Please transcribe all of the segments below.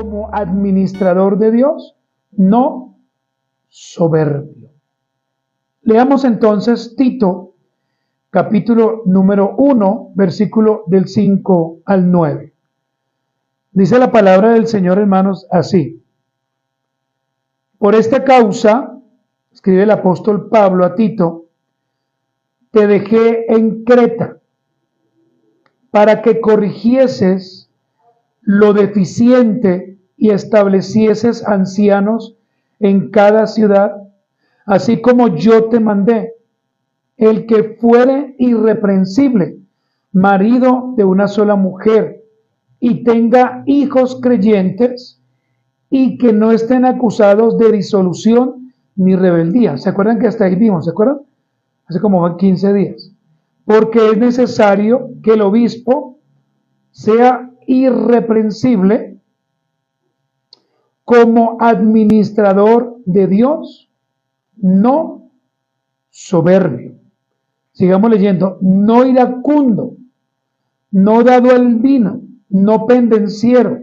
como administrador de Dios, no soberbio. Leamos entonces Tito, capítulo número 1, versículo del 5 al 9. Dice la palabra del Señor, hermanos, así: por esta causa, escribe el apóstol Pablo a Tito, te dejé en Creta para que corrigieses lo deficiente y establecieses ancianos en cada ciudad, así como yo te mandé, el que fuere irreprensible, marido de una sola mujer, y tenga hijos creyentes, y que no estén acusados de disolución ni rebeldía. ¿Se acuerdan que hasta ahí vimos? ¿Se acuerdan? Hace como 15 días. Porque es necesario que el obispo sea irreprensible como administrador de Dios, no soberbio. Sigamos leyendo: no iracundo, no dado al vino, no pendenciero,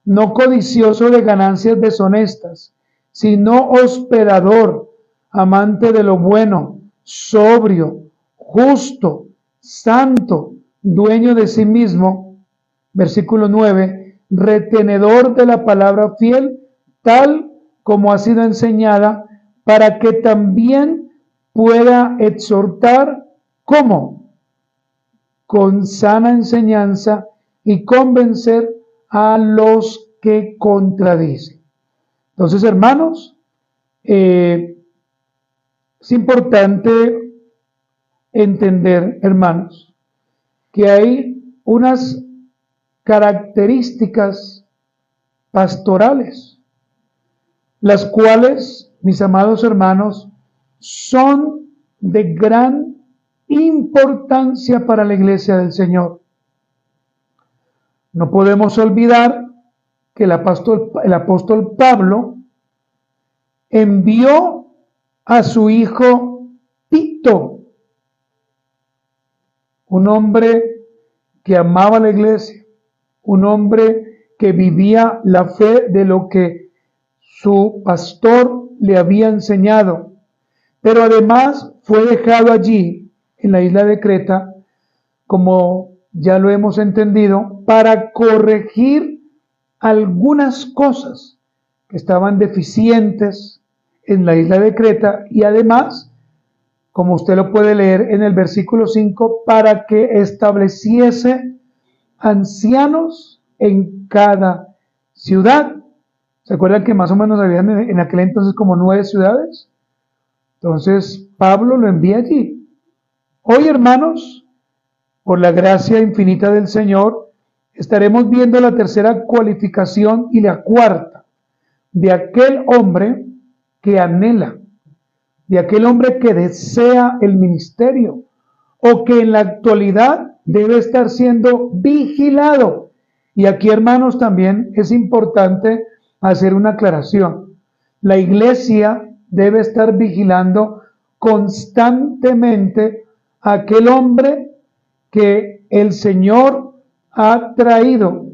no codicioso de ganancias deshonestas, sino hospedador, amante de lo bueno, sobrio, justo, santo, dueño de sí mismo. Versículo 9, retenedor de la palabra fiel, tal como ha sido enseñada, para que también pueda exhortar, ¿cómo? Con sana enseñanza y convencer a los que contradicen. Entonces, hermanos, es importante entender, hermanos, que hay unas características pastorales, las cuales, mis amados hermanos, son de gran importancia para la iglesia del Señor. No podemos olvidar que el apóstol Pablo envió a su hijo Tito, un hombre que amaba la iglesia, un hombre que vivía la fe de lo que su pastor le había enseñado, pero además fue dejado allí en la isla de Creta, como ya lo hemos entendido, para corregir algunas cosas que estaban deficientes en la isla de Creta, y además, como usted lo puede leer en el versículo 5, para que estableciese ancianos en cada ciudad. ¿Se acuerdan que más o menos habían en aquel entonces como 9 ciudades? Entonces Pablo lo envía allí. Hoy, hermanos, por la gracia infinita del Señor, estaremos viendo la tercera cualificación y la cuarta de aquel hombre que anhela, de aquel hombre que desea el ministerio, o que en la actualidad debe estar siendo vigilado. Y aquí, hermanos, también es importante hacer una aclaración. La iglesia debe estar vigilando constantemente a aquel hombre que el Señor ha traído,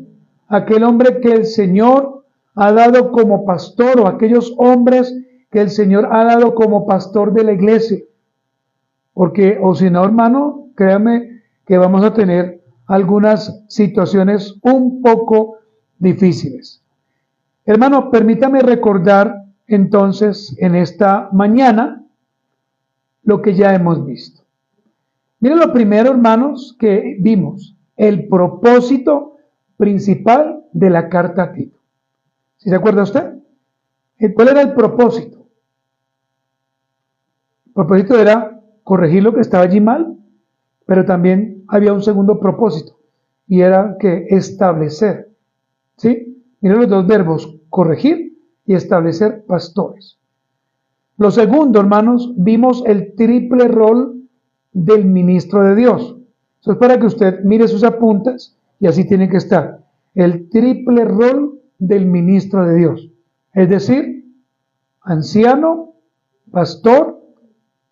aquel hombre que el Señor ha dado como pastor, o aquellos hombres que el Señor ha dado como pastor de la iglesia. Porque, o si no, hermano, créame que vamos a tener algunas situaciones un poco difíciles. Hermano, permítame recordar entonces en esta mañana lo que ya hemos visto. Miren lo primero, hermanos, que vimos: el propósito principal de la carta a Tito. ¿Sí se acuerda usted? ¿Cuál era el propósito? El propósito era corregir lo que estaba allí mal, pero también había un segundo propósito, y era que establecer, ¿sí? Miren los dos verbos: corregir y establecer pastores. Lo segundo, hermanos, vimos el triple rol del ministro de Dios. Eso es para que usted mire sus apuntes, y así tiene que estar. El triple rol del ministro de Dios. Es decir, anciano, pastor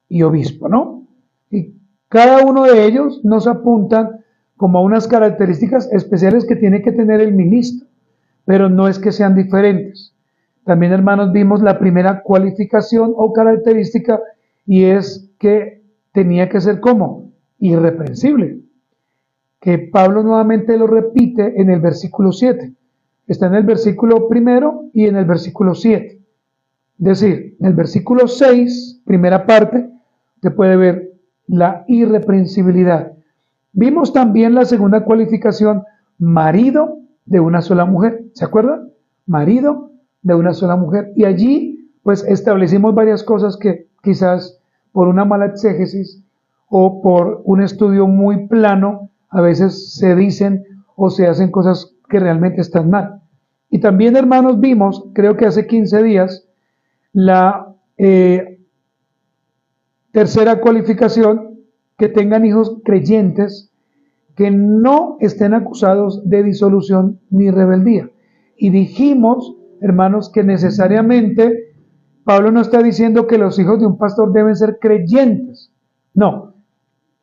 y obispo, ¿no? Y cada uno de ellos nos apuntan como a unas características especiales que tiene que tener el ministro. pero no es que sean diferentes. También, hermanos, vimos la primera cualificación o característica, y es que tenía que ser ¿cómo? Irreprensible. Que Pablo nuevamente lo repite en el versículo 7. Está en el versículo 1 y en el versículo 7. Es decir, en el versículo 6, primera parte, usted puede ver la irreprensibilidad. Vimos también la segunda cualificación, marido de una sola mujer. ¿Se acuerdan? Marido de una sola mujer. Y allí, pues, establecimos varias cosas que quizás por una mala exégesis o por un estudio muy plano, a veces se dicen o se hacen cosas que realmente están mal. Y también, hermanos, vimos, creo que hace 15 días, la tercera cualificación, que tengan hijos creyentes que no estén acusados de disolución ni rebeldía. Y dijimos, hermanos, que necesariamente Pablo no está diciendo que los hijos de un pastor deben ser creyentes. No,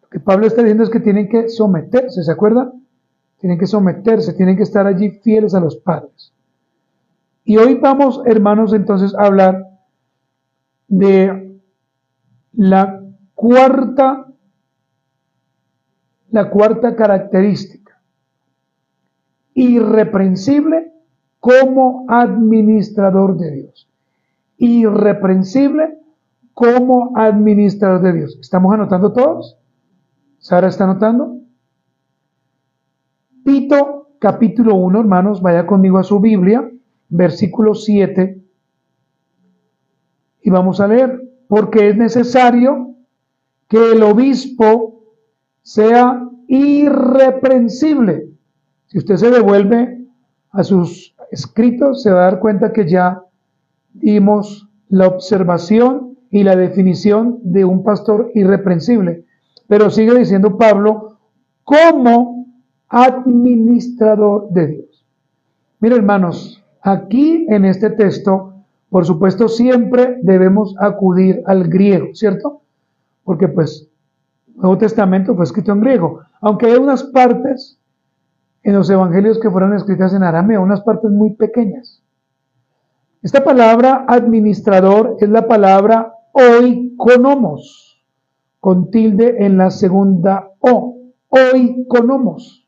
lo que Pablo está diciendo es que tienen que someterse, ¿se acuerdan? Tienen que someterse, tienen que estar allí fieles a los padres. Y hoy vamos, hermanos, entonces a hablar de la cuarta característica: irreprensible como administrador de Dios. Irreprensible como administrador de Dios. ¿Estamos anotando todos? ¿Sara está anotando? Tito capítulo 1, hermanos, vaya conmigo a su Biblia, versículo 7, y vamos a leer: porque es necesario que el obispo sea irreprensible. Si usted se devuelve a sus escritos, se va a dar cuenta que ya dimos la observación y la definición de un pastor irreprensible. Pero sigue diciendo Pablo, como administrador de Dios. Mira, hermanos, aquí en este texto, por supuesto, siempre debemos acudir al griego, ¿cierto? Porque pues el Nuevo Testamento fue escrito en griego, aunque hay unas partes en los evangelios que fueron escritas en arameo, unas partes muy pequeñas. Esta palabra administrador es la palabra oikonomos, con tilde en la segunda O, oikonomos,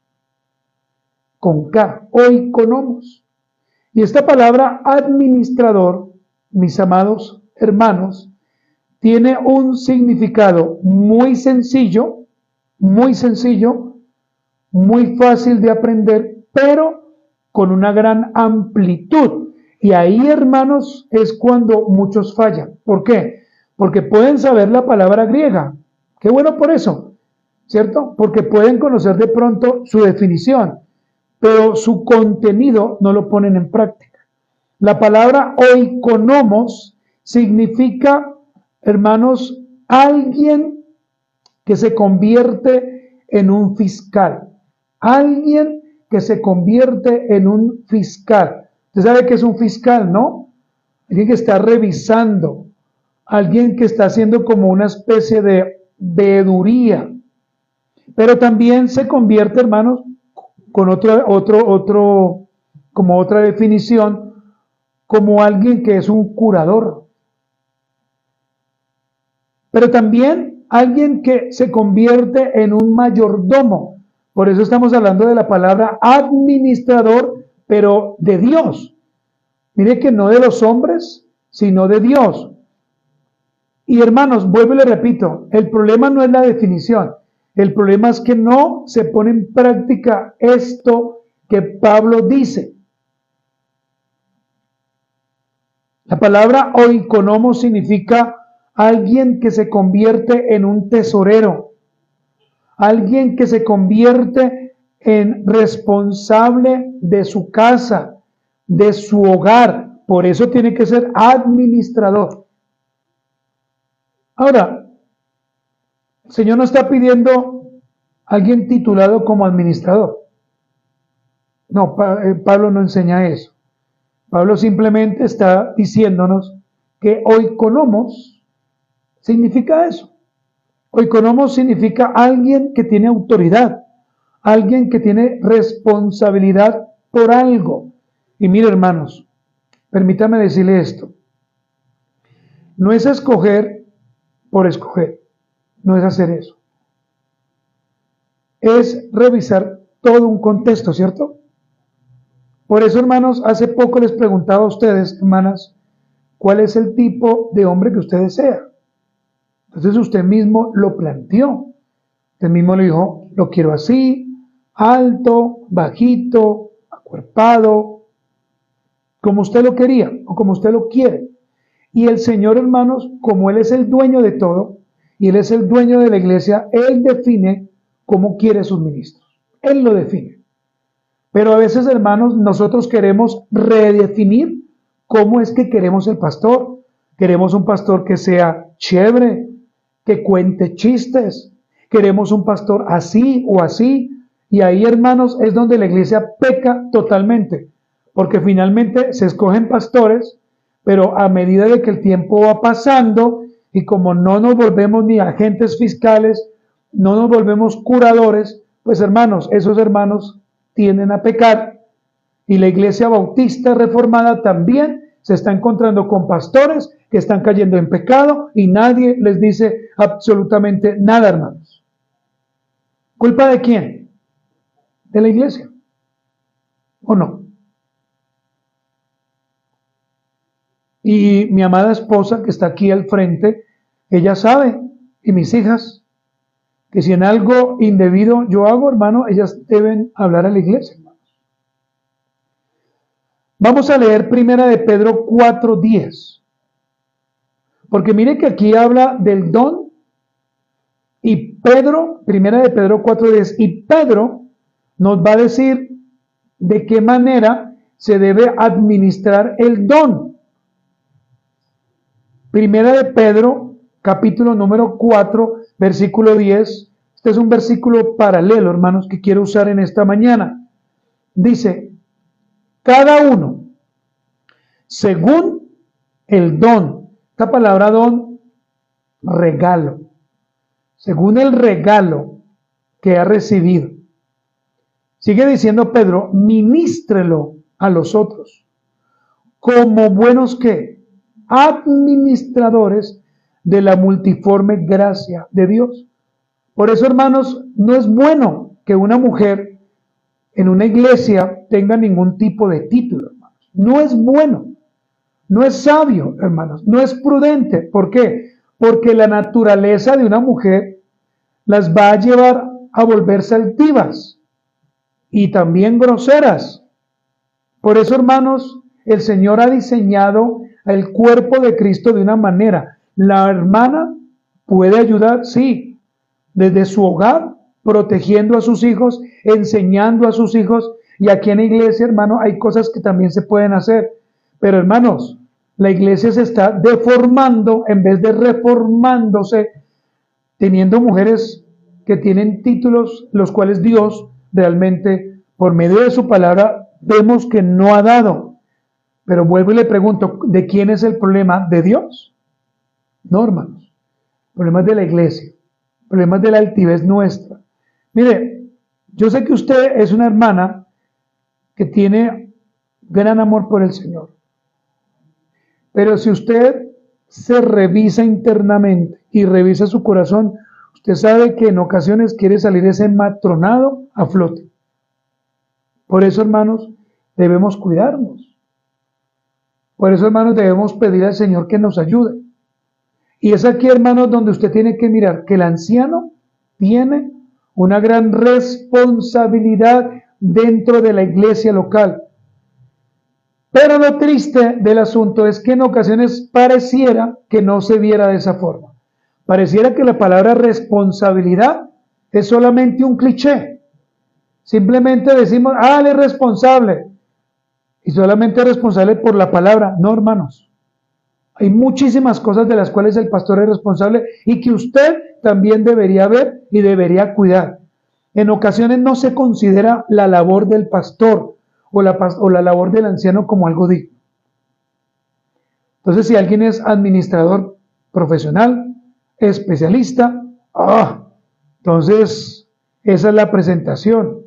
con K, oikonomos. Y esta palabra administrador, mis amados hermanos, tiene un significado muy sencillo, muy fácil de aprender, pero con una gran amplitud. Y ahí, hermanos, es cuando muchos fallan. ¿Por qué? Porque pueden saber la palabra griega. Qué bueno por eso, ¿cierto? Porque pueden conocer de pronto su definición, pero su contenido no lo ponen en práctica. La palabra oikonomos significa, hermanos, alguien que se convierte en un fiscal. Alguien que se convierte en un fiscal. Usted sabe que es un fiscal, ¿no? Alguien que está revisando, alguien que está haciendo como una especie de veeduría. Pero también se convierte, hermanos, con como otra definición, como alguien que es un curador. Pero también alguien que se convierte en un mayordomo. Por eso estamos hablando de la palabra administrador, pero de Dios. Mire que no de los hombres, sino de Dios. Y hermanos, vuelvo y le repito, el problema no es la definición. El problema es que no se pone en práctica esto que Pablo dice. La palabra oikonomos significa alguien que se convierte en un tesorero, alguien que se convierte en responsable de su casa, de su hogar. Por eso tiene que ser administrador. Ahora, el Señor no está pidiendo a alguien titulado como administrador. No, Pablo no enseña eso. Pablo simplemente está diciéndonos que oikonomos significa eso. Oikonomos significa alguien que tiene autoridad, alguien que tiene responsabilidad por algo. Y mire, hermanos, permítame decirle esto. No es escoger por escoger, no es hacer eso. Es revisar todo un contexto, ¿cierto? Por eso, hermanos, hace poco les preguntaba a ustedes, hermanas, ¿cuál es el tipo de hombre que usted desea? Entonces usted mismo lo planteó. Usted mismo le dijo, lo quiero así, alto, bajito, acuerpado, como usted lo quería o como usted lo quiere. Y el Señor, hermanos, como Él es el dueño de todo y Él es el dueño de la iglesia, Él define cómo quiere sus ministros. Él lo define. Pero a veces, hermanos, nosotros queremos redefinir cómo es que queremos el pastor. Queremos un pastor que sea chévere, que cuente chistes. Queremos un pastor así o así. Y ahí, hermanos, es donde la iglesia peca totalmente. Porque finalmente se escogen pastores, pero a medida de que el tiempo va pasando y como no nos volvemos ni agentes fiscales, no nos volvemos curadores, pues hermanos, esos hermanos tienden a pecar. Y la iglesia bautista reformada también se está encontrando con pastores que están cayendo en pecado y nadie les dice absolutamente nada, hermanos. ¿Culpa de quién? De la iglesia. ¿O no? Y mi amada esposa que está aquí al frente, ella sabe, y mis hijas, que si en algo indebido yo hago, hermano, ellas deben hablar a la iglesia, hermanos. Vamos a leer primera de Pedro 4:10. Porque mire que aquí habla del don y Pedro, primera de Pedro 4:10, y Pedro nos va a decir de qué manera se debe administrar el don. Primera de Pedro, capítulo número 4, versículo 10. Este es un versículo paralelo, hermanos, que quiero usar en esta mañana. Dice, cada uno, según el don. Esta palabra don, regalo. Según el regalo que ha recibido. Sigue diciendo Pedro, ministrelo a los otros. Como buenos que administradores de la multiforme gracia de Dios. Por eso, hermanos, no es bueno que una mujer en una iglesia tenga ningún tipo de título, hermanos. No es bueno, no es sabio, hermanos, no es prudente. ¿Por qué? Porque la naturaleza de una mujer las va a llevar a volverse altivas y también groseras. Por eso, hermanos, el Señor ha diseñado el cuerpo de Cristo de una manera. La hermana puede ayudar, sí, desde su hogar, protegiendo a sus hijos, enseñando a sus hijos. Y aquí en la iglesia, hermano, hay cosas que también se pueden hacer. Pero, hermanos, la iglesia se está deformando en vez de reformándose, teniendo mujeres que tienen títulos, los cuales Dios realmente, por medio de su palabra, vemos que no ha dado. Pero vuelvo y le pregunto, ¿de quién es el problema? ¿De Dios? No, hermanos. El problema es de la iglesia. El problema es de la altivez nuestra. Mire, yo sé que usted es una hermana que tiene gran amor por el Señor. Pero si usted se revisa internamente y revisa su corazón, usted sabe que en ocasiones quiere salir ese matronado a flote. Por eso, hermanos, debemos cuidarnos. Por eso, hermanos, debemos pedir al Señor que nos ayude. Y es aquí, hermanos, donde usted tiene que mirar que el anciano tiene una gran responsabilidad dentro de la iglesia local. Pero lo triste del asunto es que en ocasiones pareciera que no se viera de esa forma. Pareciera que la palabra responsabilidad es solamente un cliché. Simplemente decimos, él es responsable. Y solamente es responsable por la palabra. No, hermanos. Hay muchísimas cosas de las cuales el pastor es responsable y que usted también debería ver y debería cuidar. En ocasiones no se considera la labor del pastor o la labor del anciano como algo digno. Entonces, si alguien es administrador profesional, especialista, entonces esa es la presentación.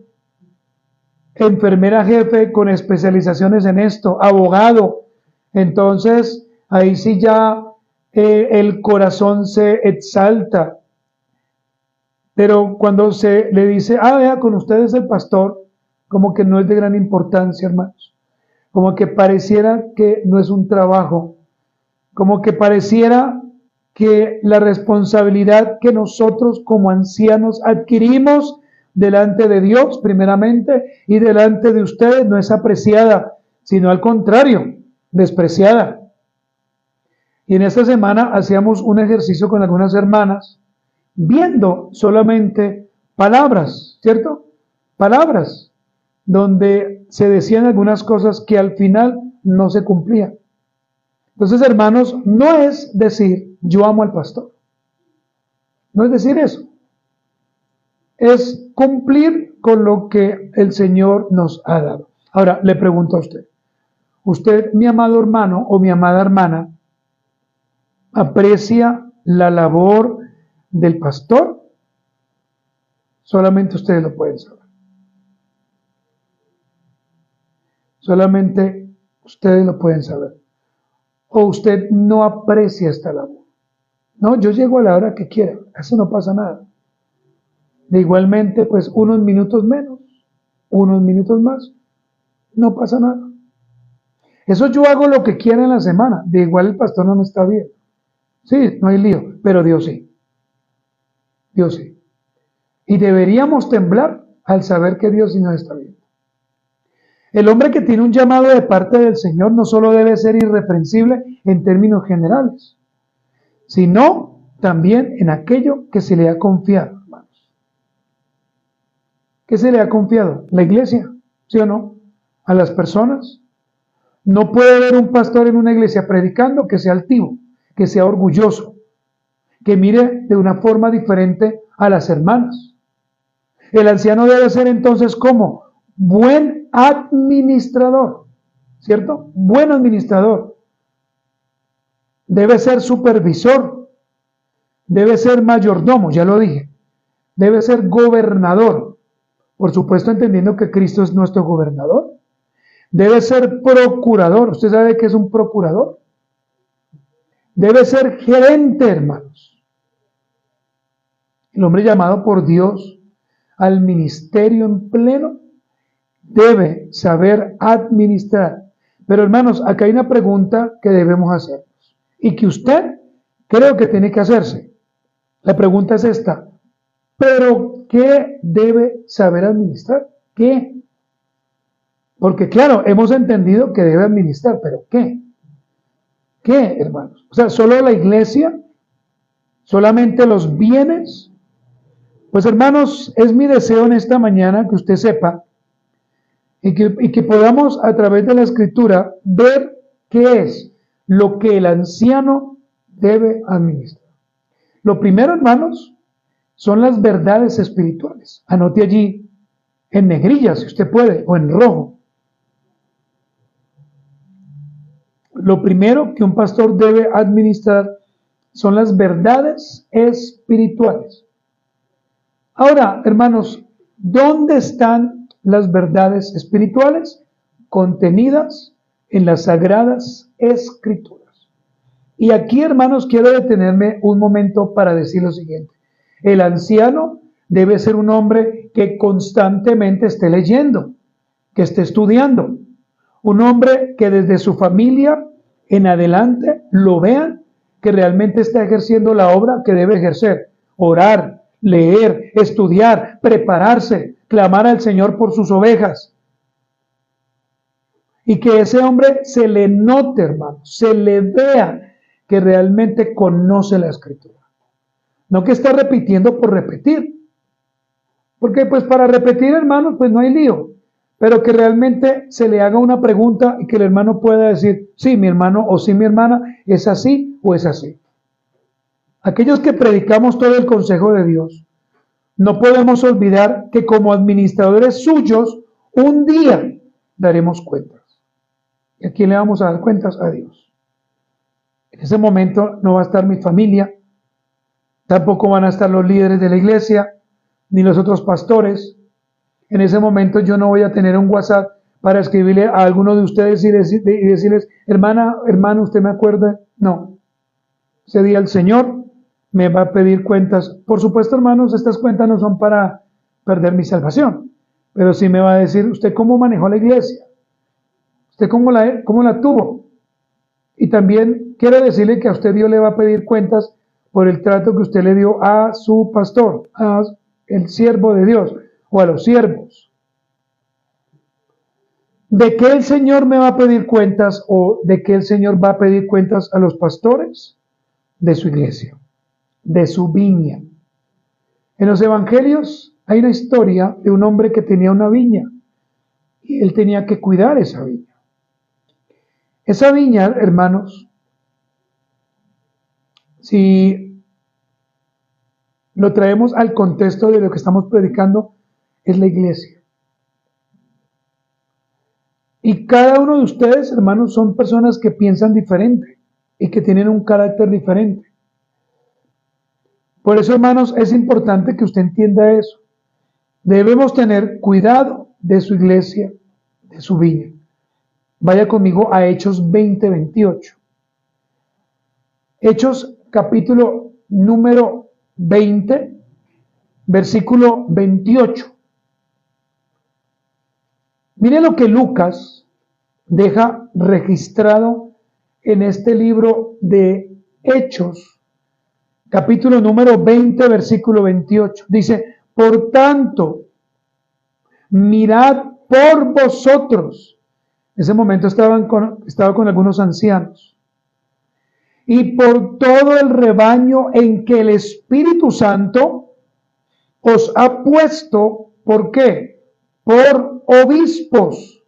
enfermera jefe con especializaciones en esto, abogado. Entonces, ahí sí ya el corazón se exalta. Pero cuando se le dice, vea, con ustedes el pastor, como que no es de gran importancia, hermanos. Como que pareciera que no es un trabajo. Como que pareciera que la responsabilidad que nosotros como ancianos adquirimos delante de Dios, primeramente, y delante de ustedes no es apreciada, sino al contrario, despreciada. Y en esta semana hacíamos un ejercicio con algunas hermanas, viendo solamente palabras, ¿cierto? Palabras, donde se decían algunas cosas que al final no se cumplían. Entonces, hermanos, no es decir, yo amo al pastor. No es decir eso. Es cumplir con lo que el Señor nos ha dado. Ahora, le pregunto a usted. Usted, mi amado hermano o mi amada hermana, ¿aprecia la labor del pastor? Solamente ustedes lo pueden saber. Solamente ustedes lo pueden saber. O usted no aprecia esta labor. No, yo llego a la hora que quiera. Eso no pasa nada. De igualmente, pues unos minutos menos, unos minutos más, no pasa nada. Eso yo hago lo que quiera en la semana. De igual el pastor no me está viendo. Sí, no hay lío, pero Dios sí. Dios sí. Y deberíamos temblar al saber que Dios sí nos está viendo. El hombre que tiene un llamado de parte del Señor no solo debe ser irreprensible en términos generales, sino también en aquello que se le ha confiado, hermanos. ¿Qué se le ha confiado? La iglesia, ¿sí o no? A las personas. No puede haber un pastor en una iglesia predicando que sea altivo, que sea orgulloso, que mire de una forma diferente a las hermanas. El anciano debe ser entonces como buen administrador, ¿cierto? Buen administrador. Debe ser supervisor, debe ser mayordomo, ya lo dije. Debe ser gobernador, por supuesto entendiendo que Cristo es nuestro gobernador. Debe ser procurador. ¿Usted sabe qué es un procurador? Debe ser gerente, hermanos. El hombre llamado por Dios al ministerio en pleno debe saber administrar. Pero hermanos, acá hay una pregunta que debemos hacernos y que usted creo que tiene que hacerse. La pregunta es esta: ¿pero qué debe saber administrar? ¿Qué? Porque claro, hemos entendido que debe administrar, pero ¿qué? ¿Qué, hermanos? O sea, ¿solo la iglesia? ¿Solamente los bienes? Pues hermanos, es mi deseo en esta mañana que usted sepa y que podamos a través de la Escritura ver qué es lo que el anciano debe administrar. Lo primero, hermanos, son las verdades espirituales. Anote allí en negrilla, si usted puede, o en rojo. Lo primero que un pastor debe administrar son las verdades espirituales. Ahora, hermanos, ¿dónde están las verdades espirituales? Contenidas en las Sagradas Escrituras. Y aquí, hermanos, quiero detenerme un momento para decir lo siguiente. El anciano debe ser un hombre que constantemente esté leyendo, que esté estudiando. Un hombre que desde su familia en adelante lo vean que realmente está ejerciendo la obra que debe ejercer. Orar, leer, estudiar, prepararse, clamar al Señor por sus ovejas. Y que ese hombre se le note, hermano, se le vea que realmente conoce la Escritura. No que está repitiendo por repetir. Porque pues para repetir, hermanos, pues no hay lío. Pero que realmente se le haga una pregunta y que el hermano pueda decir, sí, mi hermano o sí, mi hermana, es así o es así. Aquellos que predicamos todo el consejo de Dios, no podemos olvidar que como administradores suyos, un día daremos cuentas. ¿Y a quién le vamos a dar cuentas? A Dios. En ese momento no va a estar mi familia, tampoco van a estar los líderes de la iglesia, ni los otros pastores. En ese momento yo no voy a tener un WhatsApp para escribirle a alguno de ustedes y decirles, hermana, hermano, ¿usted me acuerda? No. Ese día el Señor me va a pedir cuentas. Por supuesto, hermanos, estas cuentas no son para perder mi salvación, pero sí me va a decir, ¿usted cómo manejó la iglesia? ¿Usted cómo la tuvo? Y también quiero decirle que a usted Dios le va a pedir cuentas por el trato que usted le dio a su pastor, a el siervo de Dios o a los siervos. ¿De qué el Señor me va a pedir cuentas o de qué el Señor va a pedir cuentas a los pastores? De su iglesia, de su viña. En los evangelios hay una historia de un hombre que tenía una viña y él tenía que cuidar esa viña. Esa viña, hermanos, si lo traemos al contexto de lo que estamos predicando, es la iglesia. Y cada uno de ustedes, hermanos, son personas que piensan diferente y que tienen un carácter diferente. Por eso, hermanos, es importante que usted entienda eso. Debemos tener cuidado de su iglesia, de su viña. Vaya conmigo a Hechos 20:28. Hechos capítulo número 20, versículo 28. Mire lo que Lucas deja registrado en este libro de Hechos, capítulo número 20, versículo 28. Dice, por tanto, mirad por vosotros. En ese momento estaba con algunos ancianos. Y por todo el rebaño en que el Espíritu Santo os ha puesto, ¿por qué? Por obispos,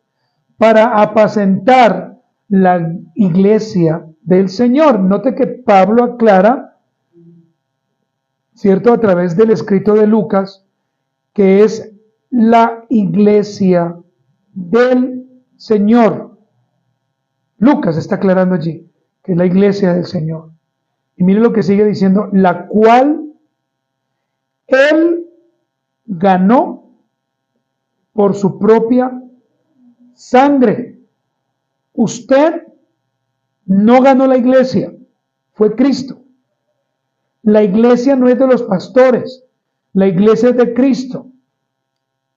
para apacentar la iglesia del Señor. Note que Pablo aclara, ¿cierto? A través del escrito de Lucas, que es la iglesia del Señor. Lucas está aclarando allí que es la iglesia del Señor. Y mire lo que sigue diciendo, la cual él ganó por su propia sangre. Usted no ganó la iglesia, fue Cristo. La iglesia no es de los pastores, la iglesia es de Cristo.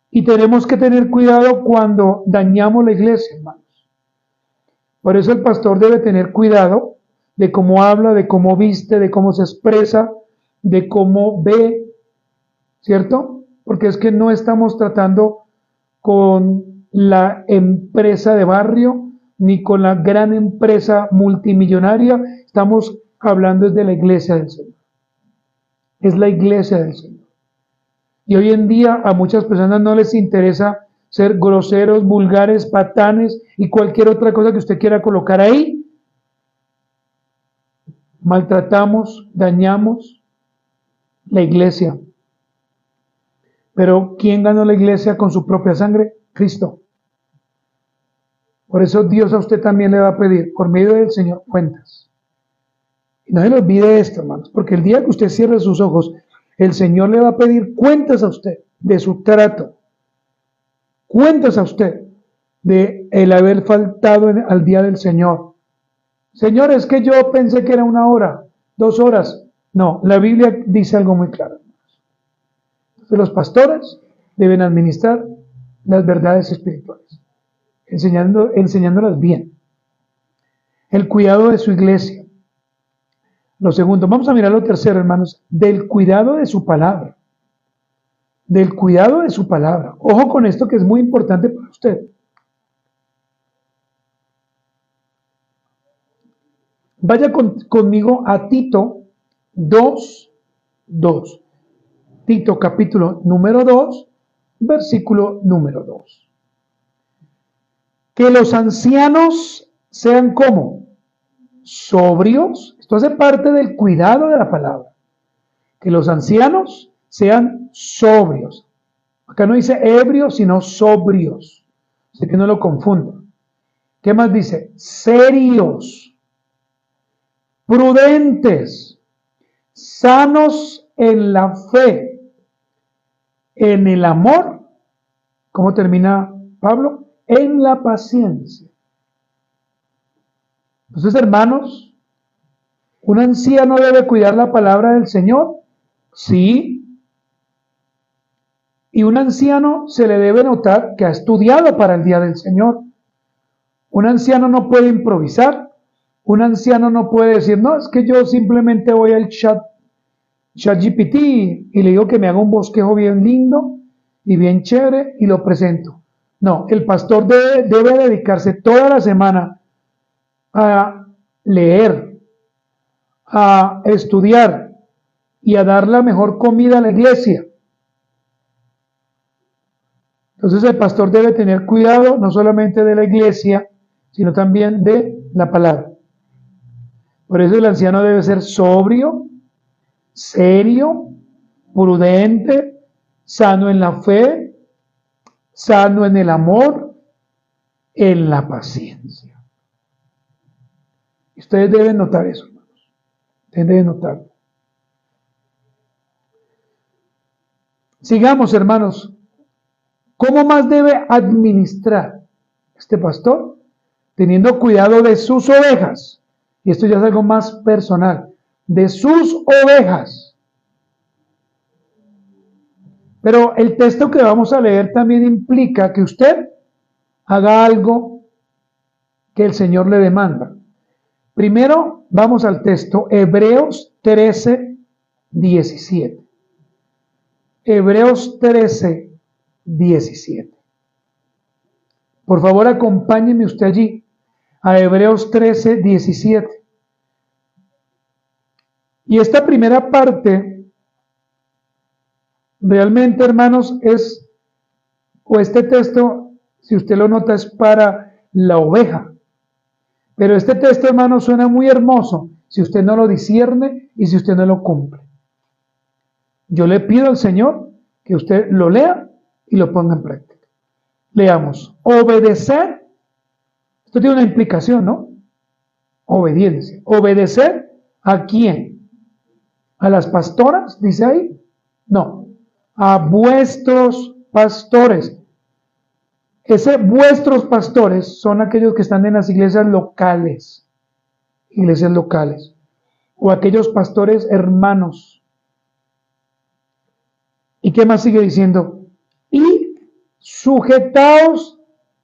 Y tenemos que tener cuidado cuando dañamos la iglesia, hermanos. Por eso el pastor debe tener cuidado de cómo habla, de cómo viste, de cómo se expresa, de cómo ve, ¿cierto? Porque es que no estamos tratando con la empresa de barrio, ni con la gran empresa multimillonaria, estamos hablando de la iglesia del Señor. Es la iglesia del Señor. Y hoy en día a muchas personas no les interesa ser groseros, vulgares, patanes y cualquier otra cosa que usted quiera colocar ahí. Maltratamos, dañamos la iglesia. Pero ¿quién ganó la iglesia con su propia sangre? Cristo. Por eso Dios a usted también le va a pedir, por medio del Señor, cuentas. Y no se le olvide esto, hermanos, porque el día que usted cierre sus ojos, el Señor le va a pedir cuentas a usted de su trato. Cuentas a usted de el haber faltado al día del Señor. Señor, es que yo pensé que era 1 hora, 2 horas. No, la Biblia dice algo muy claro. Entonces, los pastores deben administrar las verdades espirituales, enseñándolas bien. El cuidado de su iglesia. Lo segundo, vamos a mirar lo tercero, hermanos, del cuidado de su palabra. Del cuidado de su palabra. Ojo con esto que es muy importante para usted. Vaya conmigo a Tito 2:2. Tito capítulo número 2, versículo número 2. Que los ancianos sean como sobrios. Esto hace parte del cuidado de la palabra. Que los ancianos sean sobrios. Acá no dice ebrios, sino sobrios. Así que no lo confundan. ¿Qué más dice? Serios, prudentes, sanos en la fe, en el amor ¿Cómo termina Pablo? En la paciencia. Entonces, hermanos, ¿un anciano debe cuidar la palabra del Señor? Sí. Y un anciano se le debe notar que ha estudiado para el día del Señor. Un anciano no puede improvisar. Un anciano no puede decir, no, es que yo simplemente voy al ChatGPT y le digo que me haga un bosquejo bien lindo y bien chévere y lo presento. No, el pastor debe dedicarse toda la semana a leer, a estudiar y a dar la mejor comida a la iglesia. Entonces el pastor debe tener cuidado no solamente de la iglesia, sino también de la palabra. Por eso el anciano debe ser sobrio, serio, prudente, sano en la fe, sano en el amor, en la paciencia. Ustedes deben notar eso, hermanos. Ustedes deben notarlo. Sigamos, hermanos. ¿Cómo más debe administrar este pastor? Teniendo cuidado de sus ovejas. Y esto ya es algo más personal. De sus ovejas. Pero el texto que vamos a leer también implica que usted haga algo que el Señor le demanda. Primero, vamos al texto, Hebreos 13, 17. Hebreos 13, 17. Por favor, acompáñeme usted allí, a Hebreos 13, 17. Y esta primera parte, realmente, hermanos, este texto, si usted lo nota, es para la oveja. Pero este texto, hermano, suena muy hermoso si usted no lo discierne y si usted no lo cumple. Yo le pido al Señor que usted lo lea y lo ponga en práctica. Leamos. Obedecer. Esto tiene una implicación, ¿no? Obediencia. ¿Obedecer a quién? ¿A las pastoras? Dice ahí. No. A vuestros pastores. Vuestros pastores son aquellos que están en las iglesias locales, o aquellos pastores hermanos. ¿Y qué más sigue diciendo? Y sujetaos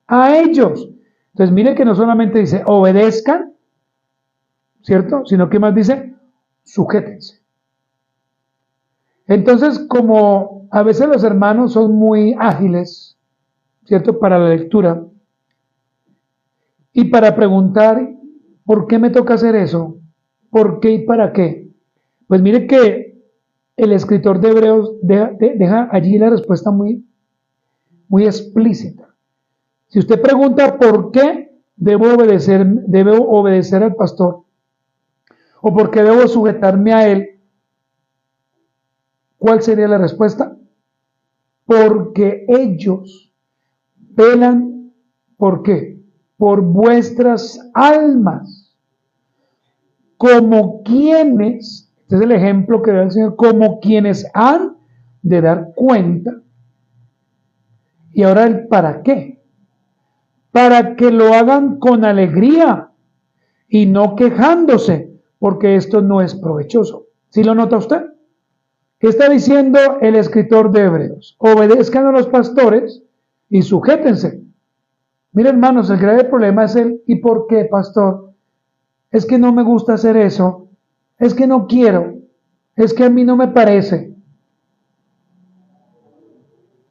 a ellos. Entonces mire que no solamente dice obedezcan, ¿cierto? Sino que más dice sujétense. Entonces, como a veces los hermanos son muy ágiles, ¿cierto? Para la lectura. Y para preguntar, ¿por qué me toca hacer eso? ¿Por qué y para qué? Pues mire que el escritor de Hebreos deja allí la respuesta muy, muy explícita. Si usted pregunta por qué debo obedecer al pastor, o por qué debo sujetarme a él, ¿cuál sería la respuesta? Porque ellos velan, ¿por qué? Por vuestras almas, como quienes, este es el ejemplo que da el Señor, como quienes han de dar cuenta. Y ahora el para qué. Para que lo hagan con alegría y no quejándose, porque esto no es provechoso. ¿Sí lo nota usted? ¿Qué está diciendo el escritor de Hebreos? Obedezcan a los pastores y sujétense. Miren, hermanos, el grave problema es ¿y por qué, pastor? Es que no me gusta hacer eso, es que no quiero, es que a mí no me parece.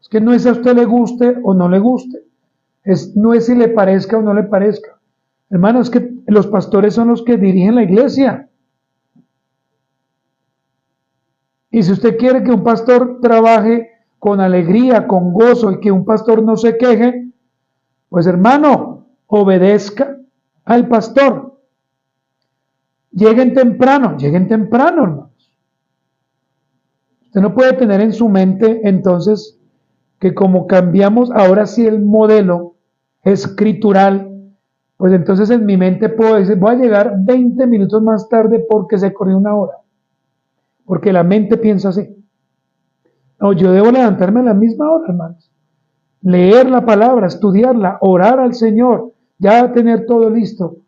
Es que no es a usted le guste o no le guste, no es si le parezca o no le parezca. Hermanos, es que los pastores son los que dirigen la iglesia. Y si usted quiere que un pastor trabaje con alegría, con gozo, y que un pastor no se queje, pues hermano, obedezca al pastor. Lleguen temprano, hermanos. Usted no puede tener en su mente entonces que como cambiamos ahora sí el modelo escritural, pues entonces en mi mente puedo decir, voy a llegar 20 minutos más tarde porque se corrió una hora. Porque la mente piensa así. No, yo debo levantarme a la misma hora, hermanos. leer la palabra, estudiarla, orar al Señor, ya tener todo listo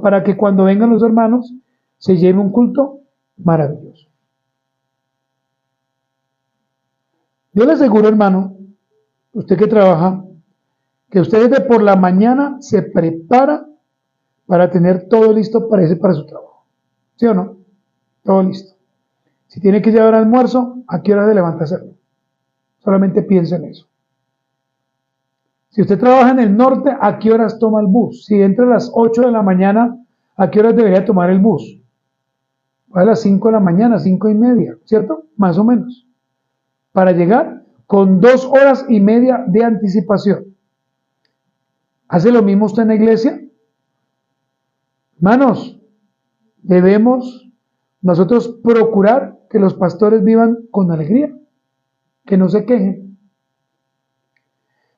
para que cuando vengan los hermanos se lleve un culto maravilloso. Yo le aseguro, hermano, usted que trabaja, que usted desde por la mañana se prepara para tener todo listo para su trabajo. ¿Sí o no? Todo listo. Si tiene que llevar almuerzo, ¿a qué hora se levanta a hacerlo? Solamente piensa en eso. Si usted trabaja en el norte, ¿a qué horas toma el bus? Si entra a las 8 de la mañana, ¿a qué horas debería tomar el bus? A las 5 de la mañana, 5:30, ¿cierto? Más o menos. Para llegar con 2 horas y media de anticipación. ¿Hace lo mismo usted en la iglesia? Hermanos, debemos nosotros procurar que los pastores vivan con alegría, que no se quejen.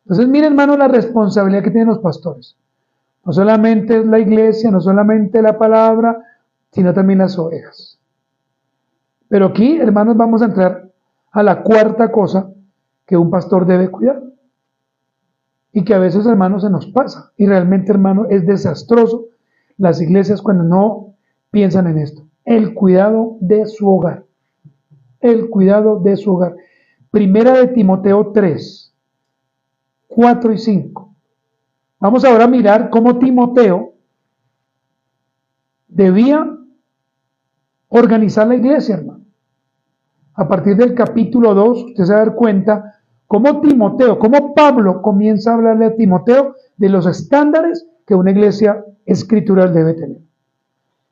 Entonces, miren, hermanos, la responsabilidad que tienen los pastores. No solamente es la iglesia, no solamente la palabra, sino también las ovejas. Pero aquí, hermanos, vamos a entrar a la cuarta cosa que un pastor debe cuidar. Y que a veces, hermanos, se nos pasa. Y realmente, hermanos, es desastroso las iglesias cuando no piensan en esto. El cuidado de su hogar. El cuidado de su hogar. Primera de Timoteo 3, 4 y 5. Vamos ahora a mirar cómo Timoteo debía organizar la iglesia, hermano. A partir del capítulo 2, usted se va a dar cuenta cómo Timoteo, cómo Pablo comienza a hablarle a Timoteo de los estándares que una iglesia escritural debe tener.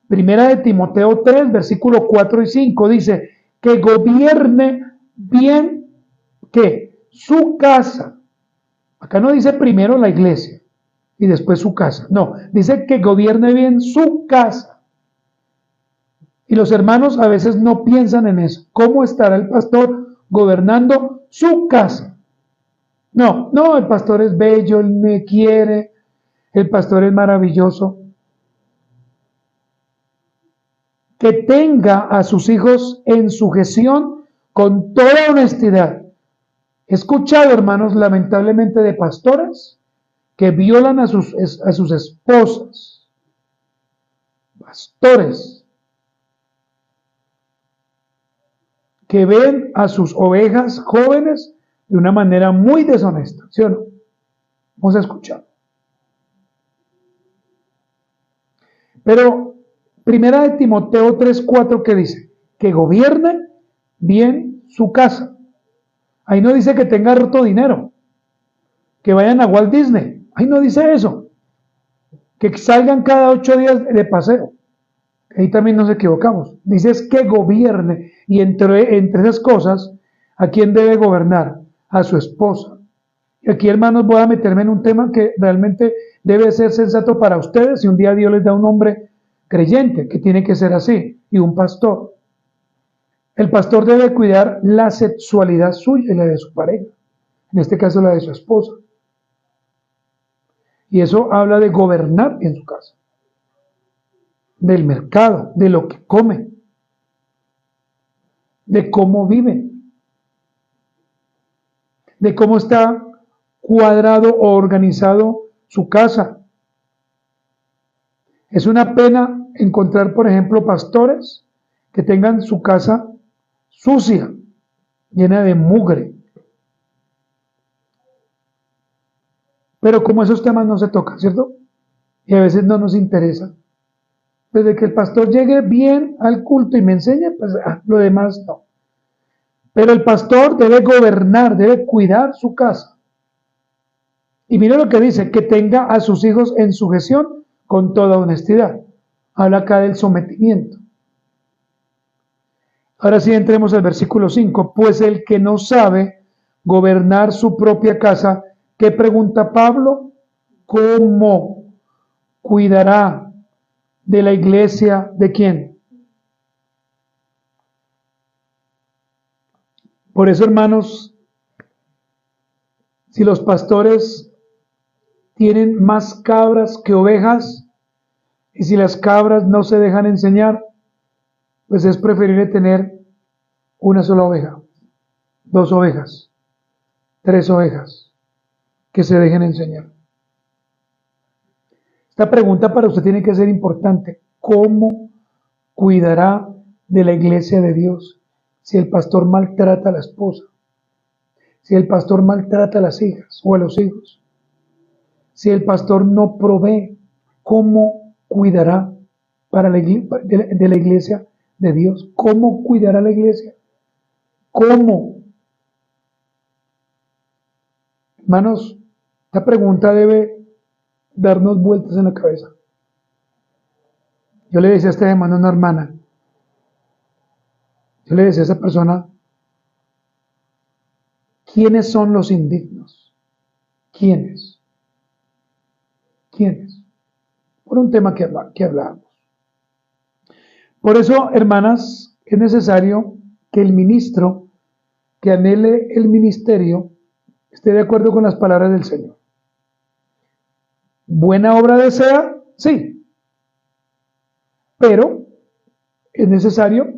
Primera de Timoteo 3, versículo 4 y 5 dice que gobierne bien, ¿qué? Su casa. Acá no dice primero la iglesia y después su casa. No, dice que gobierne bien su casa. Y los hermanos a veces no piensan en eso. ¿Cómo estará el pastor gobernando su casa? No, el pastor es bello, él me quiere, el pastor es maravilloso. Que tenga a sus hijos en sujeción con toda honestidad. He escuchado, hermanos, lamentablemente de pastores que violan a sus esposas. Pastores que ven a sus ovejas jóvenes de una manera muy deshonesta, ¿sí o no? Vamos a escuchar. Pero Primera de Timoteo 3:4 que dice que gobierne bien su casa. Ahí no dice que tenga harto dinero, que vayan a Walt Disney. Ahí no dice eso. Que salgan cada 8 días de paseo. Ahí también nos equivocamos. Dice es que gobierne. Y entre esas cosas, ¿a quién debe gobernar? A su esposa. Y aquí, hermanos, voy a meterme en un tema que realmente debe ser sensato para ustedes. Si un día Dios les da un hombre creyente, que tiene que ser así, y un pastor. El pastor debe cuidar la sexualidad suya y la de su pareja. En este caso, la de su esposa. Y eso habla de gobernar en su casa. Del mercado, de lo que come, de cómo vive, de cómo está cuadrado o organizado su casa. Es una pena encontrar, por ejemplo, pastores que tengan su casa sucia, llena de mugre. Pero como esos temas no se tocan, ¿cierto? Y a veces no nos interesa. Desde que el pastor llegue bien al culto y me enseñe, pues lo demás no. Pero el pastor debe gobernar, debe cuidar su casa. Y mire lo que dice, que tenga a sus hijos en sujeción con toda honestidad. Habla acá del sometimiento. Ahora sí entremos al versículo 5. Pues el que no sabe gobernar su propia casa, ¿qué pregunta Pablo? ¿Cómo cuidará de la iglesia de quién? Por eso, hermanos, si los pastores tienen más cabras que ovejas, y si las cabras no se dejan enseñar, pues es preferible tener una sola oveja, 2 ovejas, 3 ovejas. que se dejen enseñar. Esta pregunta para usted tiene que ser importante. ¿Cómo cuidará de la iglesia de Dios si el pastor maltrata a la esposa? Si el pastor maltrata a las hijas o a los hijos? Si el pastor no provee, ¿cómo cuidará de la iglesia de Dios? ¿Cómo cuidará la iglesia? ¿Cómo? Hermanos, esta pregunta debe darnos vueltas en la cabeza. Yo le decía a esta hermana, una hermana, yo le decía a esa persona, ¿quiénes son los indignos? ¿Quiénes? ¿Quiénes? Por un tema que hablábamos. Por eso, hermanas, es necesario que el ministro que anhele el ministerio esté de acuerdo con las palabras del Señor. ¿Buena obra desea? Sí. Pero es necesario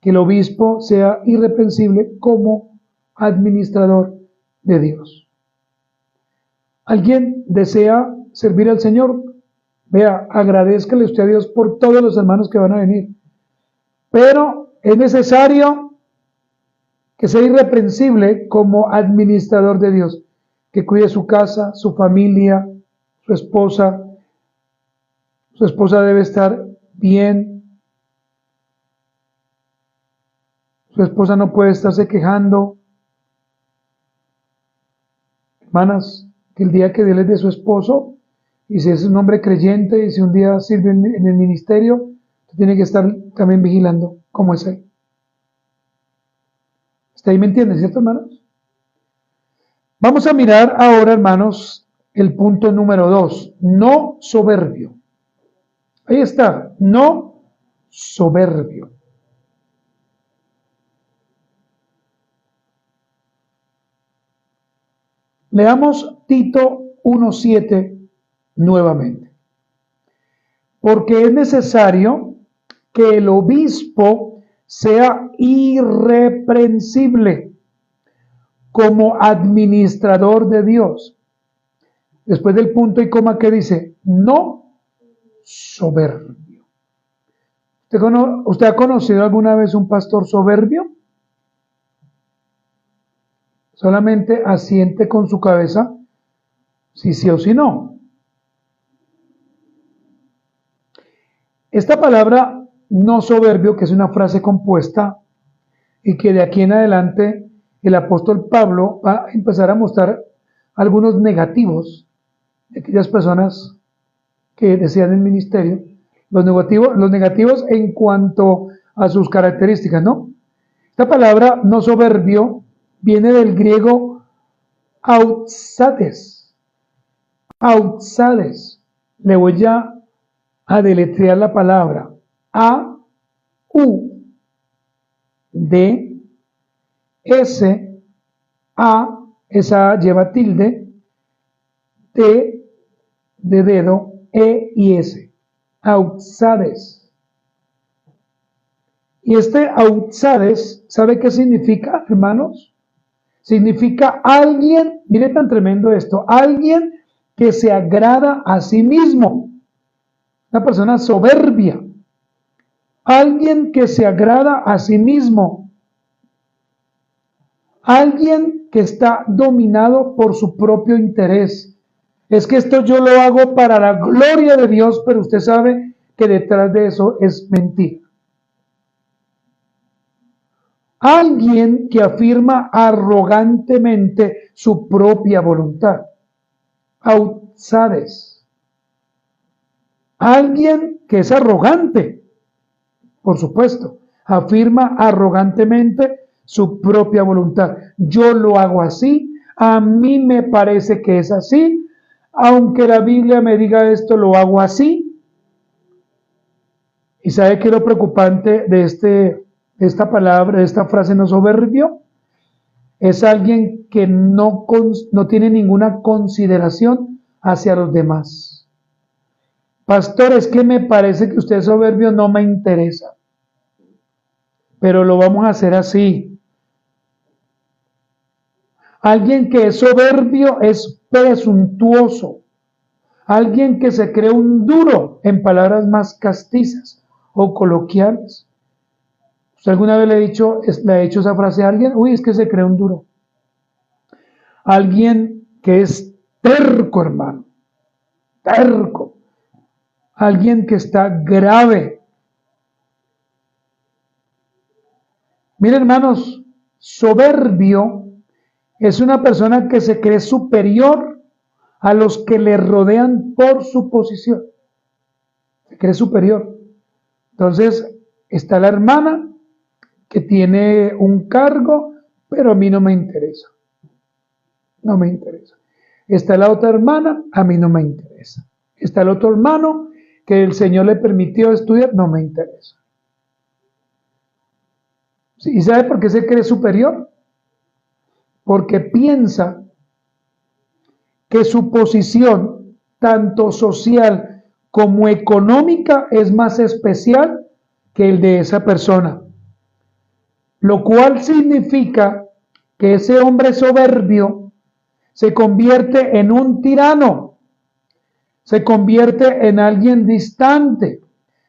que el obispo sea irreprensible como administrador de Dios. ¿Alguien desea servir al Señor? Vea, agradézcale usted a Dios por todos los hermanos que van a venir. Pero es necesario que sea irreprensible como administrador de Dios, que cuide su casa, su familia, su esposa. Su esposa debe estar bien. Su esposa no puede estarse quejando. Hermanas, que el día que Dios les dé su esposo, y si es un hombre creyente, y si un día sirve en el ministerio, tiene que estar también vigilando cómo es él. ¿Hasta ahí me entienden, cierto, hermanos? Vamos a mirar ahora, hermanos, el punto número 2, no soberbio. Ahí está, no soberbio. Leamos Tito 1:7 nuevamente. Porque es necesario que el obispo sea irreprensible como administrador de Dios. Después del punto y coma que dice, no soberbio. ¿Usted ha conocido alguna vez un pastor soberbio? Solamente asiente con su cabeza si sí o si no. Esta palabra no soberbio, que es una frase compuesta y que de aquí en adelante el apóstol Pablo va a empezar a mostrar algunos negativos de aquellas personas que desean el ministerio, los negativos en cuanto a sus características, ¿no? Esta palabra no soberbio viene del griego autsades. Autsades. Le voy a deletrear la palabra A, U, D, S, A, esa lleva tilde, T de dedo, E y S. Autsades. Y este autsades, ¿sabe qué significa, hermanos? Significa alguien, mire tan tremendo esto, alguien que se agrada a sí mismo. Una persona soberbia. Alguien que se agrada a sí mismo. Alguien que está dominado por su propio interés. Es que esto yo lo hago para la gloria de Dios, pero usted sabe que detrás de eso es mentira. Alguien que afirma arrogantemente su propia voluntad. Autsades. Alguien que es arrogante, por supuesto, afirma arrogantemente su propia voluntad. Yo lo hago así, a mí me parece que es así, aunque la Biblia me diga esto, lo hago así. ¿Y sabe qué es lo preocupante de esta palabra, de esta frase no soberbio? Es alguien que no tiene ninguna consideración hacia los demás. Pastor, es que me parece que usted es soberbio, no me interesa. Pero lo vamos a hacer así. Alguien que es soberbio es presuntuoso. Alguien que se cree un duro, en palabras más castizas o coloquiales. ¿Usted alguna vez le ha dicho esa frase a alguien? Uy, es que se cree un duro. Alguien que es terco, hermano. Terco. Alguien que está grave. Miren, hermanos, soberbio es una persona que se cree superior a los que le rodean por su posición. Se cree superior. Entonces, está la hermana que tiene un cargo, pero a mí no me interesa. No me interesa. Está la otra hermana, a mí no me interesa. Está el otro hermano que el Señor le permitió estudiar, no me interesa. ¿Y sabe por qué se cree superior? Porque piensa que su posición, tanto social como económica, es más especial que el de esa persona. Lo cual significa que ese hombre soberbio se convierte en un tirano, se convierte en alguien distante,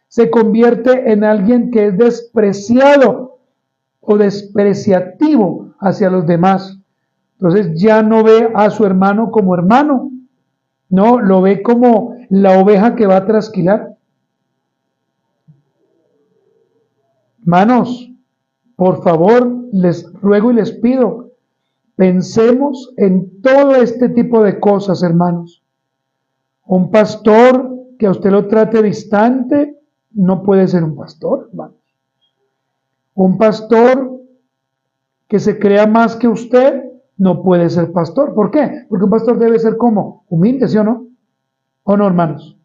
se convierte en alguien que es despreciado o despreciativo hacia los demás. Entonces ya no ve a su hermano como hermano, no, lo ve como la oveja que va a trasquilar. Hermanos, por favor, les ruego y les pido, pensemos en todo este tipo de cosas, hermanos. Un pastor que a usted lo trate distante no puede ser un pastor, hermanos. Un pastor que se crea más que usted no puede ser pastor. ¿Por qué? Porque un pastor debe ser como humilde, ¿sí o no? ¿O no, hermanos?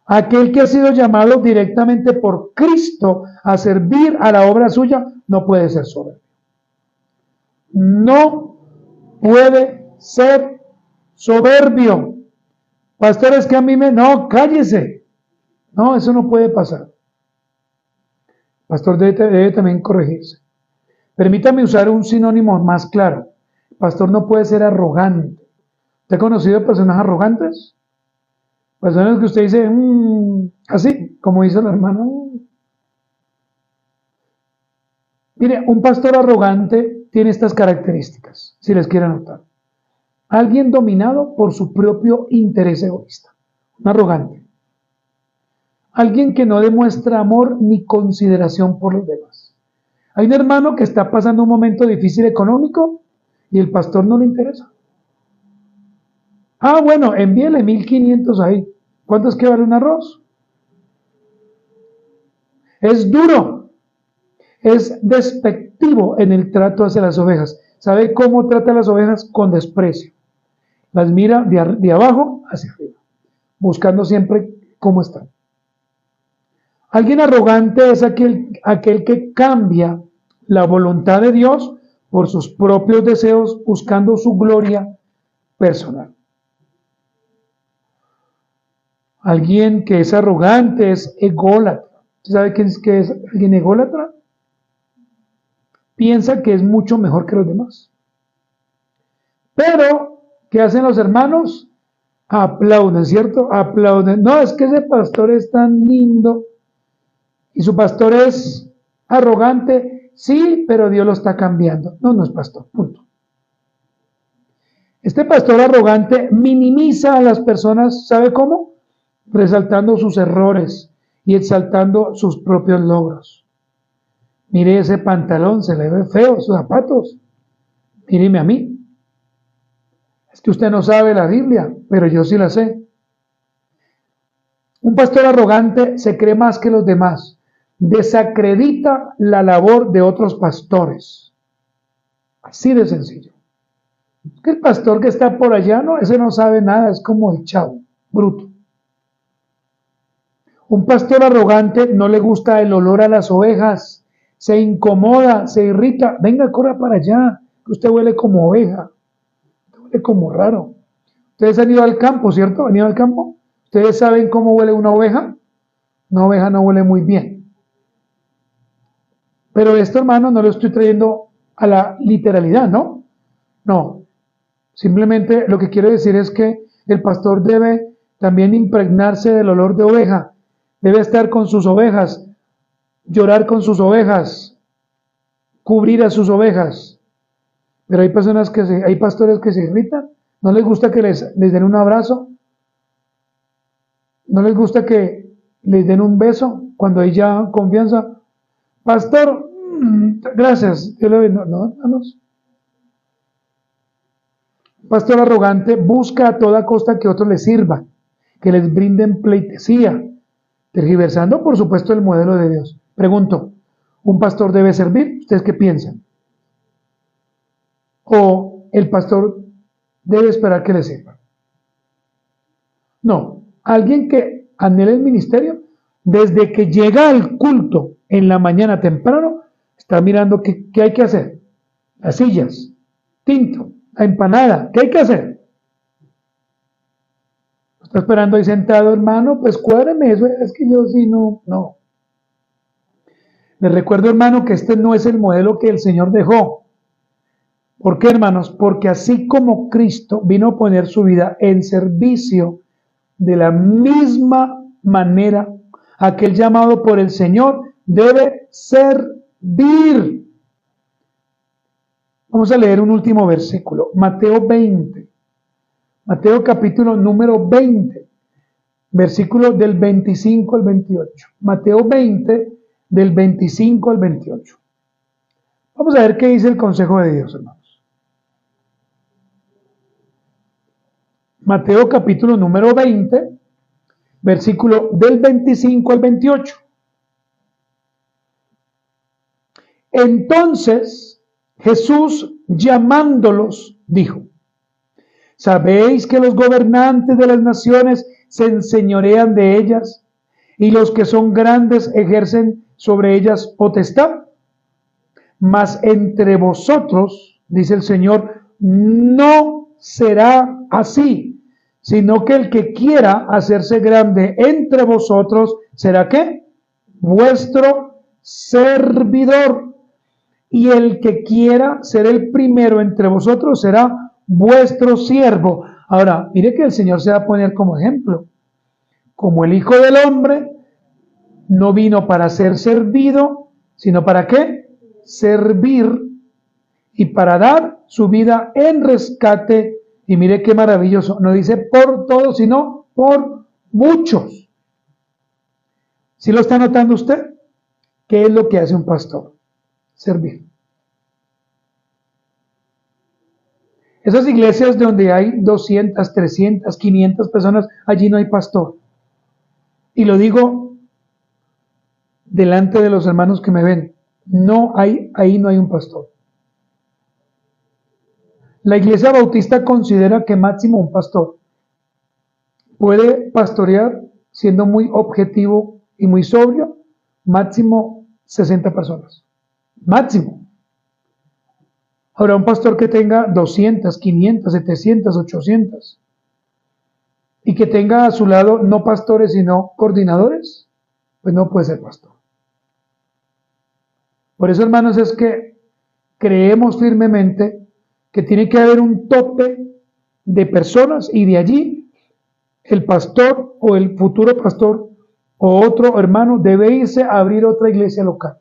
Aquel que ha sido llamado directamente por Cristo a servir a la obra suya no puede ser soberbio. No puede ser soberbio. Pastores que a mí no, cállese. No, eso no puede pasar. Pastor debe también corregirse. Permítame usar un sinónimo más claro. Pastor no puede ser arrogante. ¿Usted ha conocido personas arrogantes? Personas que usted dice, así, como dice la hermana. Mire, un pastor arrogante tiene estas características, si les quiero anotar. Alguien dominado por su propio interés egoísta. Un arrogante. Alguien que no demuestra amor ni consideración por los demás. Hay un hermano que está pasando un momento difícil económico y el pastor no le interesa. Ah, bueno, envíele 1,500 ahí. ¿Cuánto es que vale un arroz? Es duro. Es despectivo en el trato hacia las ovejas. ¿Sabe cómo trata a las ovejas? Con desprecio. Las mira de abajo hacia arriba, buscando siempre cómo están. Alguien arrogante es aquel que cambia la voluntad de Dios por sus propios deseos, buscando su gloria personal. Alguien que es arrogante es ególatra. ¿Sabe qué es alguien ególatra? Piensa que es mucho mejor que los demás. Pero, ¿qué hacen los hermanos? Aplauden, ¿cierto? Aplauden. No, es que ese pastor es tan lindo. Y su pastor es arrogante. Sí, pero Dios lo está cambiando. No, no es pastor. Punto. Este pastor arrogante minimiza a las personas, ¿sabe cómo? Resaltando sus errores y exaltando sus propios logros. Mire ese pantalón, se le ve feo, sus zapatos. Míreme a mí. Es que usted no sabe la Biblia, pero yo sí la sé. Un pastor arrogante se cree más que los demás. Desacredita la labor de otros pastores. Así de sencillo. Es que el pastor que está por allá, no, ese no sabe nada, es como el chavo, bruto. Un pastor arrogante no le gusta el olor a las ovejas, se incomoda, se irrita. Venga, corra para allá, que usted huele como oveja, usted huele como raro. Ustedes han ido al campo, ¿cierto? ¿Han ido al campo? ¿Ustedes saben cómo huele una oveja? Una oveja no huele muy bien. Pero esto, hermano, no lo estoy trayendo a la literalidad, ¿no? No, simplemente lo que quiero decir es que el pastor debe también impregnarse del olor de oveja, debe estar con sus ovejas, llorar con sus ovejas, cubrir a sus ovejas. Pero hay personas hay pastores que se irritan, no les gusta que les den un abrazo, no les gusta que les den un beso cuando hay ya confianza. Pastor, gracias, Dios le bendiga. No, hermanos. Pastor arrogante busca a toda costa que otros les sirvan, que les brinden pleitesía, tergiversando, por supuesto, el modelo de Dios. Pregunto, ¿un pastor debe servir? ¿Ustedes qué piensan? ¿O el pastor debe esperar que le sirvan? No, alguien que anhela el ministerio, desde que llega al culto en la mañana temprano, está mirando qué hay que hacer. Las sillas, tinto, la empanada, ¿qué hay que hacer? Está esperando ahí sentado, hermano, pues cuádreme eso, es que yo sí no. Les recuerdo, hermano, que este no es el modelo que el Señor dejó. ¿Por qué, hermanos? Porque así como Cristo vino a poner su vida en servicio, de la misma manera, aquel llamado por el Señor debe servir. Vamos a leer un último versículo, Mateo 20. Mateo capítulo número 20, versículo del 25 al 28. Mateo 20, del 25 al 28. Vamos a ver qué dice el consejo de Dios, hermanos. Mateo capítulo número 20, versículo del 25 al 28. Entonces Jesús, llamándolos, dijo: ¿sabéis que los gobernantes de las naciones se enseñorean de ellas y los que son grandes ejercen sobre ellas potestad? Mas entre vosotros, dice el Señor, no será así, sino que el que quiera hacerse grande entre vosotros será ¿qué? Vuestro servidor. Y el que quiera ser el primero entre vosotros será vuestro siervo. Ahora, mire que el Señor se va a poner como ejemplo. Como el Hijo del Hombre no vino para ser servido, sino para ¿qué? Servir y para dar su vida en rescate. Y mire qué maravilloso, no dice por todos, sino por muchos. ¿Sí lo está notando usted? ¿Qué es lo que hace un pastor? Servir. Esas iglesias donde hay 200, 300, 500 personas, allí no hay pastor. Y lo digo delante de los hermanos que me ven, ahí no hay un pastor. La iglesia bautista considera que máximo un pastor puede pastorear, siendo muy objetivo y muy sobrio, máximo 60 personas. Máximo. Ahora, un pastor que tenga 200, 500, 700, 800 y que tenga a su lado no pastores sino coordinadores, pues no puede ser pastor. Por eso, hermanos, es que creemos firmemente que tiene que haber un tope de personas y de allí el pastor o el futuro pastor o otro hermano debe irse a abrir otra iglesia local,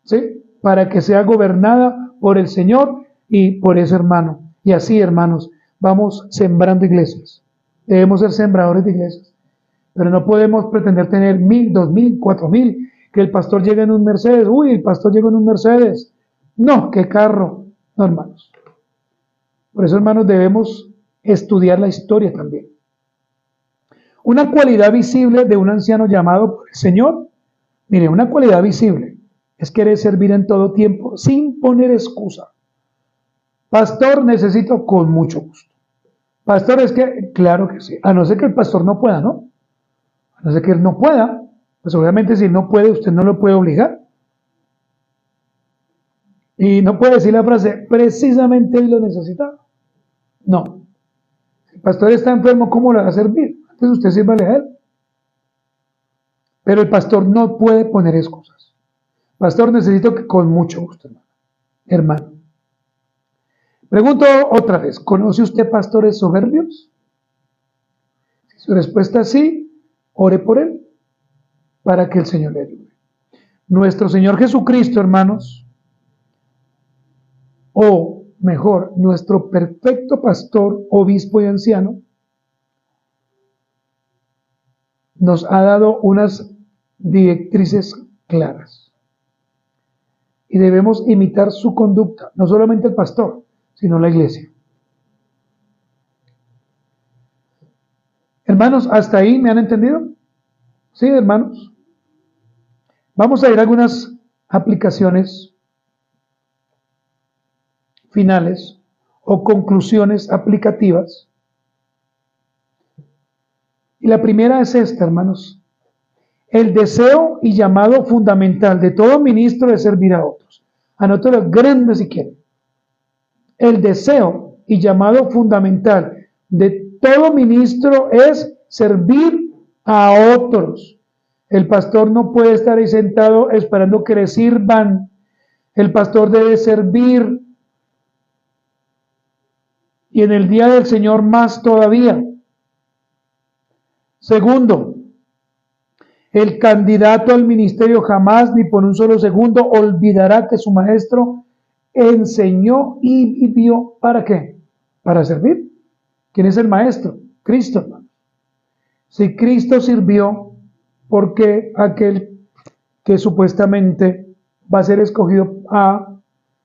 ¿sí? Para que sea gobernada por el Señor y por ese hermano. Y así, hermanos, vamos sembrando iglesias. Debemos ser sembradores de iglesias. Pero no podemos pretender tener 1000, 2000, 4000. Que el pastor llegue en un Mercedes. Uy, el pastor llegó en un Mercedes. No, qué carro. No, hermanos. Por eso, hermanos, debemos estudiar la historia también. Una cualidad visible de un anciano llamado por el Señor. Mire, una cualidad visible es querer servir en todo tiempo sin poner excusa. Pastor, necesito con mucho gusto. Pastor, es que, claro que sí. A no ser que el pastor no pueda, ¿no? A no ser que él no pueda. Pues obviamente si no puede, usted no lo puede obligar. Y no puede decir la frase, precisamente él lo necesitaba. No. Si el pastor está enfermo, ¿cómo le va a servir? Entonces usted sírvale a él. Pero el pastor no puede poner excusas. Pastor, necesito que con mucho gusto, hermano. Pregunto otra vez, ¿conoce usted pastores soberbios? Si su respuesta es sí, ore por él para que el Señor le ayude. Nuestro Señor Jesucristo, hermanos, o mejor, nuestro perfecto pastor, obispo y anciano, nos ha dado unas directrices claras. Y debemos imitar su conducta, no solamente el pastor, sino la iglesia. Hermanos, ¿hasta ahí me han entendido? Sí, hermanos. Vamos a ir a algunas aplicaciones finales o conclusiones aplicativas. Y la primera es esta, hermanos. El deseo y llamado fundamental de todo ministro es servir a otros. Anótelo grande si quieren. El deseo y llamado fundamental de todo ministro es servir a otros. El pastor no puede estar ahí sentado esperando que le sirvan. El pastor debe servir. Y en el día del Señor más todavía. Segundo, el candidato al ministerio jamás ni por un solo segundo olvidará que su maestro enseñó y vivió. ¿Para qué? Para servir. ¿Quién es el maestro? Cristo, hermano. Si Cristo sirvió, ¿por qué aquel que supuestamente va a ser escogido a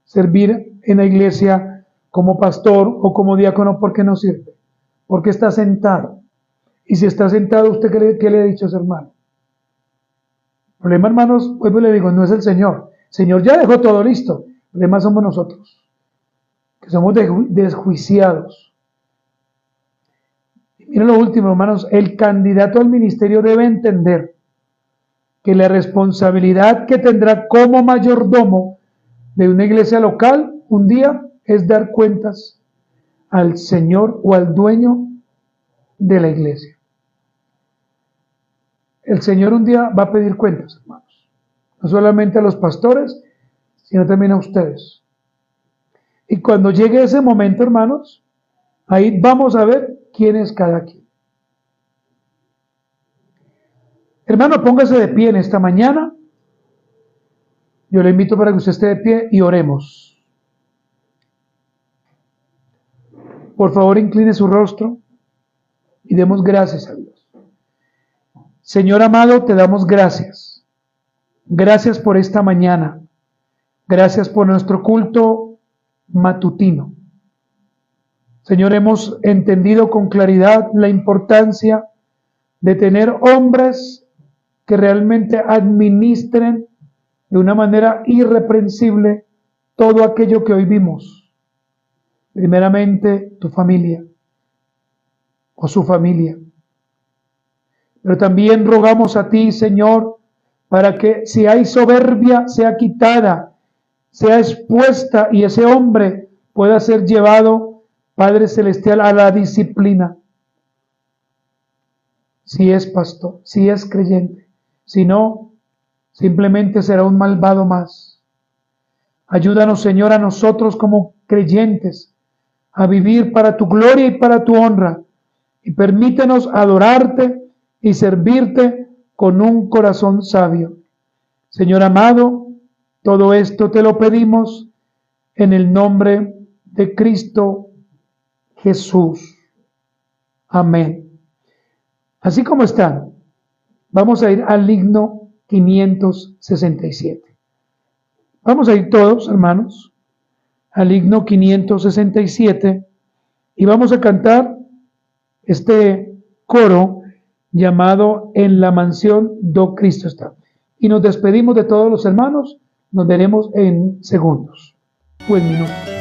servir en la iglesia como pastor o como diácono, por qué no sirve? Porque está sentado. Y si está sentado, ¿usted qué le ha dicho a ese hermano? El problema, hermanos, pues le digo, no es el Señor. El Señor ya dejó todo listo. El problema somos nosotros, que somos desjuiciados. Y miren lo último, hermanos, el candidato al ministerio debe entender que la responsabilidad que tendrá como mayordomo de una iglesia local un día es dar cuentas al Señor o al dueño de la iglesia. El Señor un día va a pedir cuentas, hermanos. No solamente a los pastores, sino también a ustedes. Y cuando llegue ese momento, hermanos, ahí vamos a ver quién es cada quien. Hermano, póngase de pie en esta mañana. Yo le invito para que usted esté de pie y oremos. Por favor, incline su rostro y demos gracias a Dios. Señor amado, te damos gracias. Gracias por esta mañana. Gracias por nuestro culto matutino. Señor, hemos entendido con claridad la importancia de tener hombres que realmente administren de una manera irreprensible todo aquello que hoy vimos. Primeramente, tu familia o su familia. Pero también rogamos a ti, Señor, para que si hay soberbia sea quitada, sea expuesta y ese hombre pueda ser llevado, Padre Celestial, a la disciplina. Si es pastor, si es creyente, si no, simplemente será un malvado más. Ayúdanos, Señor, a nosotros como creyentes a vivir para tu gloria y para tu honra y permítenos adorarte y servirte con un corazón sabio. Señor amado, todo esto te lo pedimos en el nombre de Cristo Jesús. Amén. Así como están, vamos a ir al himno 567. Vamos a ir todos, hermanos, al himno 567 y vamos a cantar este coro llamado En la mansión do Cristo está. Y nos despedimos de todos los hermanos. Nos veremos en segundos o en minutos.